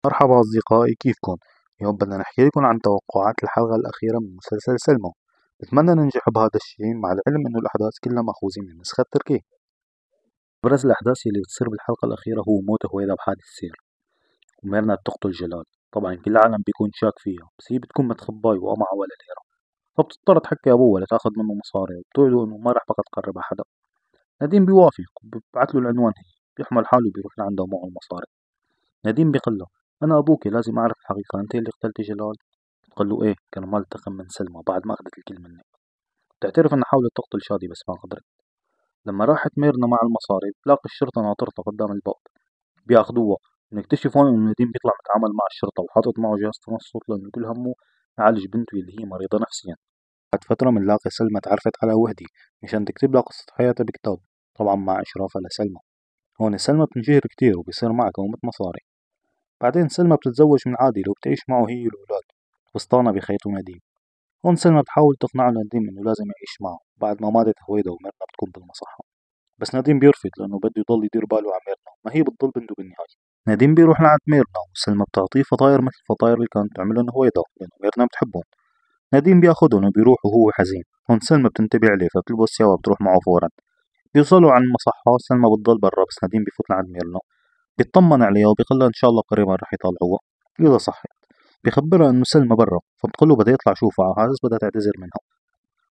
مرحبا أصدقائي، كيفكن؟ اليوم بدنا نحكي لكم عن توقعات الحلقة الأخيرة من مسلسل سلمى. بتمنى ننجح بهذا الشيء مع العلم إنه الأحداث كلها مأخوذة من النسخة التركية. أبرز الأحداث اللي بتصير بالحلقة الأخيرة هو موت هويدا بحادث سير، وميرنا بتقتل جلال. طبعا كل العالم بيكون شاك فيها، بس هي بتكون متخباي ومعها ولا ليرة، فبتضطر تحكي أبوها لتاخد منه مصاري، وبتوعده إنه ما رح بقى تقرب على حدا. نديم بيوافق وببعت له العنوان، هي بيحمل حاله وبيروح لعنده ومعه المصاري. نديم بيقول له: أنا أبوك، لازم أعرف الحقيقة، أنت اللي قتلت جلال؟ قال له: إيه، كان مال انتقم من سلمى بعد ما أخذت الكل مني. بتعترف إنها حاولت تقتل شادي بس ما قدرت. لما راحت ميرنا مع المصاري بتلاقي الشرطة ناطرتها قدام الباب، بياخدوها. بنكتشف هون إنه نديم بيطلع متعامل مع الشرطة وحاطط معه جهاز تنصت لأنه كل همه يعالج بنته اللي هي مريضة نفسيا. بعد فترة بنلاقي سلمى تعرفت على وهدي مشان تكتب لها قصة حياتها بكتاب، طبعا مع إشرافها لسلمى. هون سلمى بتنجهر كتير وبيصير معها كومة مصاري. بعدين سلمى بتتزوج من عادل وبتعيش معه هي والأولاد وسطانة بخيط نديم. هون سلمى بتحاول تقنع نديم إنه لازم يعيش معه بعد ما ماتت هويدا وميرنا بتكون بالمصحة، بس نديم بيرفض لأنه بده يضل يدير باله على ميرنا، ما هي بتضل بنته بالنهاية. نديم بيروح لعند ميرنا وسلمى بتعطيه فطاير مثل الفطاير اللي كانت تعملهم هويدا لأنه ميرنا بتحبهم. نديم بياخدهم وبيروح وهو حزين. هون سلمى بتنتبه عليه فبتلبس سوا وبتروح معه فورا. بيوصلوا عند المصحة، سلمى بتضل برا بس نديم بيفوت لعند ميرنا، بيطمن عليها وبيقول لها إن شاء الله قريبا رح يطلعوها إذا صحت. بيخبرها إنه سلمى برا، فبتقول له بدها يطلع شوفها على أساس بدها تعتذر منها.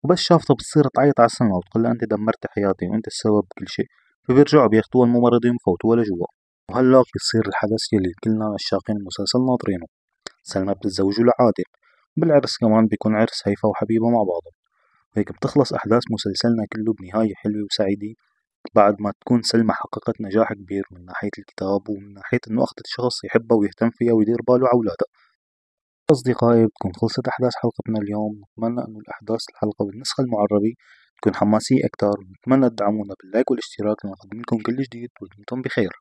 وبس شافتها بتصير تعيط على سلمى وتقول لها: أنت دمرت حياتي وأنت السبب بكل شيء. فبيرجعوا بياخدوها الممرضين بفوتوها لجوا. وهلا بيصير الحدث يلي كلنا عشاقين المسلسل ناطرينه. سلمى بتتزوجوا لعادل، بالعرس كمان بيكون عرس هيفا وحبيبة مع بعض. وهيك بتخلص أحداث مسلسلنا كله بنهاية حلوة وسعيدة، بعد ما تكون سلمى حققت نجاح كبير من ناحية الكتاب ومن ناحية إنه أخذت شخص يحبها ويهتم فيها ويدير باله على أولادها. أصدقائي، بتكون خلصت أحداث حلقتنا اليوم. نتمنى إنه الأحداث الحلقة بالنسخة المعربة تكون حماسية أكتر. نتمنى تدعمونا باللايك والاشتراك لنقدم لكم كل جديد، ودمتم بخير.